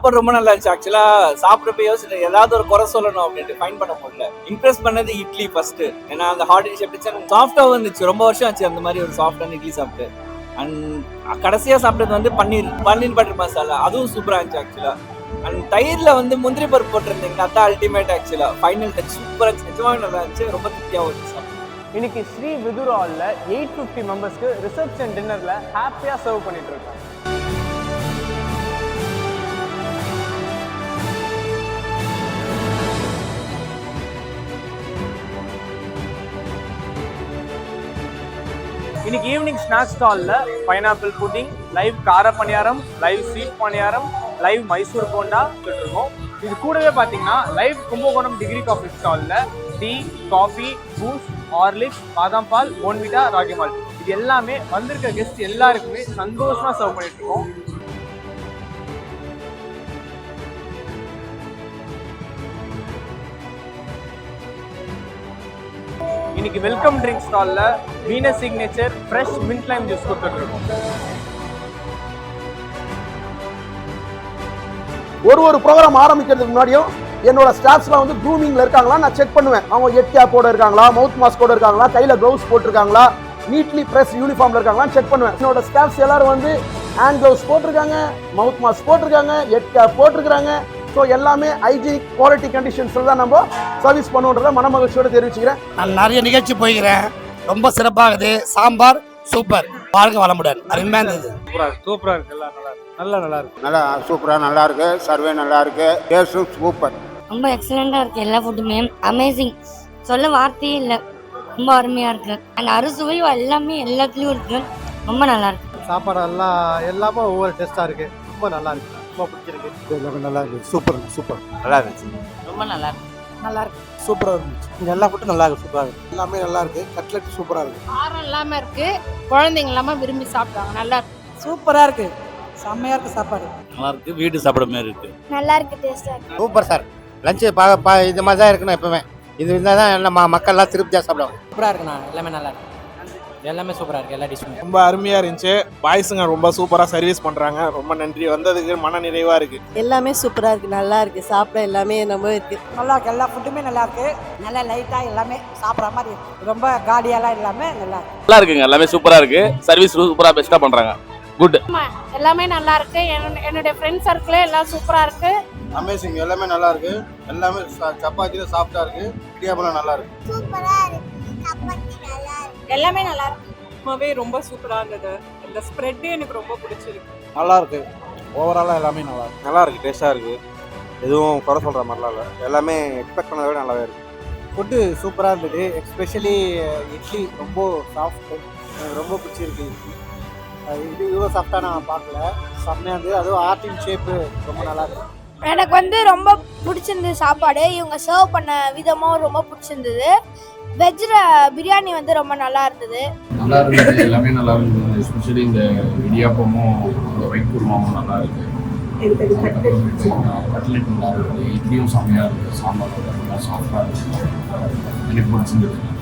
சாப்பாடு ரொம்ப நல்லா இருந்துச்சு. ஆக்சுவலா சாப்பிட்றப்ப யோசிச்சேன் ஏதாவது ஒரு குறை சொல்லணும் அப்படின்ட்டு ஃபைன் பண்ண முடியல. இம்ப்ரெஸ் பண்ணது இட்லி ஃபர்ஸ்ட். ஏன்னா அந்த ஹார்ட் டிஷ் எப்படி சாஃப்டாவும் இருந்துச்சு. ரொம்ப வருஷம் ஆச்சு அந்த மாதிரி ஒரு சாஃப்டான இட்லி சாப்பிட்டு. அண்ட் கடைசியா சாப்பிட்டது வந்து பன்னீர் பட்டர் மசாலா, அதுவும் சூப்பரா இருந்துச்சு ஆக்சுவலா. அண்ட் தயிர்ல வந்து முந்திரி பருப்பு போட்டிருந்தீங்கன்னா அதான் அல்டிமேட் ஆக்சுவலா. ஃபைனல் டச் சூப்பரா நிஜமாவே நல்லா இருந்துச்சு. ரொம்ப திருப்தியாகவும் இருந்துச்சு. இன்னைக்கு ஸ்ரீ விதுர் ஹாலில் 850 மெம்பர்ஸ்க்கு ரிசப்ஷன் டின்னரில் ஹாப்பியாக சர்வ் பண்ணிட்டு இருக்கோம். இன்னைக்கு ஈவினிங் ஸ்நாக்ஸ் ஸ்டாலில் பைனாப்பிள் புட்டிங், லைவ் கார பணியாரம், லைவ் ஸ்வீட் பணியாரம், லைவ் மைசூர் போண்டா இருக்கோம். இது கூடவே பார்த்தீங்கன்னா லைவ் கும்பகோணம் டிகிரி காஃபி ஸ்டாலில் டீ, காஃபி, ஜூஸ், ஹார்லிக்ஸ், பாதாம் பால், போன்விட்டா, ராகி மால்ட் இது எல்லாமே வந்திருக்க கெஸ்ட் எல்லாருக்குமே சந்தோஷமா சர்வ் பண்ணிட்டு இருக்கோம். இன்னைக்கு வெல்கம் ட்ரிங்க் ஸ்டால்ல Venus signature fresh mint lime juice கொடுத்துட்டு இருக்கோம். ஒரு ப்ரோக்ராம் ஆரம்பிக்கிறதுக்கு முன்னாடியும் என்னோட ஸ்டாஃப்ஸ்லாம் வந்து க்ரூமிங்ல இருக்காங்களா நான் செக் பண்ணுவேன். அவங்க ஹெட் கேப்போட இருக்காங்களா, மவுத் மாஸ்கோட இருக்காங்களா, கையில க்ளவுஸ் போட்டிருக்காங்களா, நீட்லி பிரஸ் யூனிஃபார்ம்ல இருக்காங்களான்னு செக் பண்ணுவேன். என்னோட ஸ்டாஃப்ஸ் எல்லாரும் வந்து ஹேண்ட் க்ளவுஸ் போட்டிருக்காங்க, மவுத் மாஸ்க் போட்டிருக்காங்க, ஹெட் கேப் போட்டிருக்காங்க. ஸோ எல்லாமே ஹைஜீனிக் குவாலிட்டி கண்டிஷன்ஸில் தான் நம்ம சர்வீஸ் பண்ணுன்றதை மனமகிழ்ச்சியோடு தெரிவிச்சுக்கிறேன். நான் நிறைய நிகழ்ச்சி போய்க்கிறேன். ரொம்ப சிறப்பாகுது. சாம்பார் சூப்பர். வாழ்க வளமுடன். அருமையாக இருந்தது. சூப்பரா இருக்கு. எல்லாம் நல்லா இருக்கு. நல்லா சூப்பராக நல்லா இருக்கு. சர்வே நல்லா இருக்கு. டேஸ்ட்டும் சூப்பர். ரொம்ப எக்ஸலண்டாக இருக்குது. எல்லா ஃபுட்டுமே அமேசிங். சொல்ல வார்த்தையே இல்லை. ரொம்ப அருமையாக இருக்குது. அந்த அறுசுவை எல்லாமே எல்லாத்துலேயும் இருக்குது. ரொம்ப நல்லா இருக்கு. சாப்பாடு எல்லாமே ஒவ்வொரு டேஸ்ட்டாக இருக்குது. ரொம்ப நல்லா இருக்கு. ரொம்ப பிடிச்சிருக்கு. எல்லாமே நல்லா இருக்கு. சூப்பர் நல்லா இருந்துச்சு. ரொம்ப நல்லா இருக்கு. நல்லா இருக்கு. சூப்பராக இருந்துச்சு. இங்கே எல்லா ஃபுட்டும் நல்லா இருக்கு. சூப்பராக இருக்கு. எல்லாமே நல்லா இருக்கு. கட்லெட் சூப்பராக இருக்கு. காரம் இல்லாமல் இருக்கு. குழந்தைங்க இல்லாமல் விரும்பி சாப்பிட்டாங்க. நல்லா இருக்கு. சூப்பராக இருக்கு. செம்மையாக இருக்கு. சாப்பாடு நல்லா இருக்கு. வீட்டு சாப்பிட மாதிரி இருக்கு. நல்லா இருக்கு. டேஸ்டாக இருக்கு. Super sir. லஞ்சு இது மாதிரி தான் இருக்கணும். எப்பவுமே இது இருந்தால் தான் நம்ம மக்கள்லாம் திருப்தியாக சாப்பிடுவாங்க. சூப்பராக இருக்குண்ணா. எல்லாமே நல்லா இருக்கு. எல்லாமே சூப்பராக இருக்குது. எல்லா டிஷ்ஷுமே ரொம்ப அருமையாக இருந்துச்சு. பாய்ஸுங்க ரொம்ப சூப்பராக சர்வீஸ் பண்ணுறாங்க. ரொம்ப நன்றி. வந்ததுக்கு மன நிறைவாக இருக்குது. எல்லாமே சூப்பராக இருக்குது. நல்லா இருக்குது. சாப்பிட எல்லாமே ரொம்ப இருக்குது. நல்லா இருக்குது. எல்லா ஃபுட்டுமே நல்லா இருக்குது. நல்லா லைட்டாக எல்லாமே சாப்பிட்ற மாதிரி இருக்குது. ரொம்ப காடியெல்லாம் இல்லாமல் நல்லா இருக்குங்க. எல்லாமே சூப்பரா இருக்கு. சர்வீஸ் சூப்பரா பெஸ்டா பண்றாங்க. குட். எல்லாமே நல்லா இருக்கு. என்னுடைய ஃப்ரெண்ட் சர்க்கிளே எல்லாம் சூப்பரா இருக்கு. அமேசிங். எல்லாமே நல்லா இருக்கு. எல்லாமே சப்பாத்தியில சாஃப்டா இருக்கு. இடியாப்பம் நல்லா இருக்கு. சூப்பராக இருக்கு. சப்பாத்தி நல்லா இருக்கு. எல்லாமே நல்லா இருக்கு. உண்மையாகவே ரொம்ப சூப்பராக இருந்தது. இந்த ஸ்ப்ரெட்டு எனக்கு ரொம்ப பிடிச்சிருக்கு. நல்லா இருக்கு. ஓவராலாக எல்லாமே நல்லா இருக்கு. நல்லா இருக்கு. டேஸ்டா இருக்கு. எதுவும் குறை சொல்ற மாதிரிலாம் இல்லை. எல்லாமே எக்ஸ்பெக்ட் பண்ணதை விட நல்லாவே இருக்கு. ஃபுட்டு சூப்பராக இருந்தது. எஸ்பெஷலி இட்லி ரொம்ப சாஃப்ட்டு. எனக்கு ரொம்ப பிடிச்சிருக்கு இட்லி. இது இவ்வளோ சாஃப்டாக நான் பார்க்கல. செம்மையாக இருந்தது. அதுவும் ஆர்டின் ஷேப்பு ரொம்ப நல்லா இருக்கு. எனக்கு வந்து ரொம்ப பிடிச்சிருந்தது சாப்பாடு. இவங்க சர்வ் பண்ண விதமும் ரொம்ப பிடிச்சிருந்தது. வெஜ்ஜில் பிரியாணி வந்து ரொம்ப நல்லா இருந்தது. நல்லா இருந்தது. எல்லாமே நல்லா இருந்தது. எஸ்பெஷலி இந்த இடியாப்பமும் இந்த ஒயிட் குருமாவும் நல்லா இருக்கு. கட்லெட் நல்லா இருக்குது. இட்லியும் செம்மையாக இருக்குது. சாம்பார் நல்லா சாஃப்டாக இருக்குது. எனக்கு பிடிச்சிருந்தது.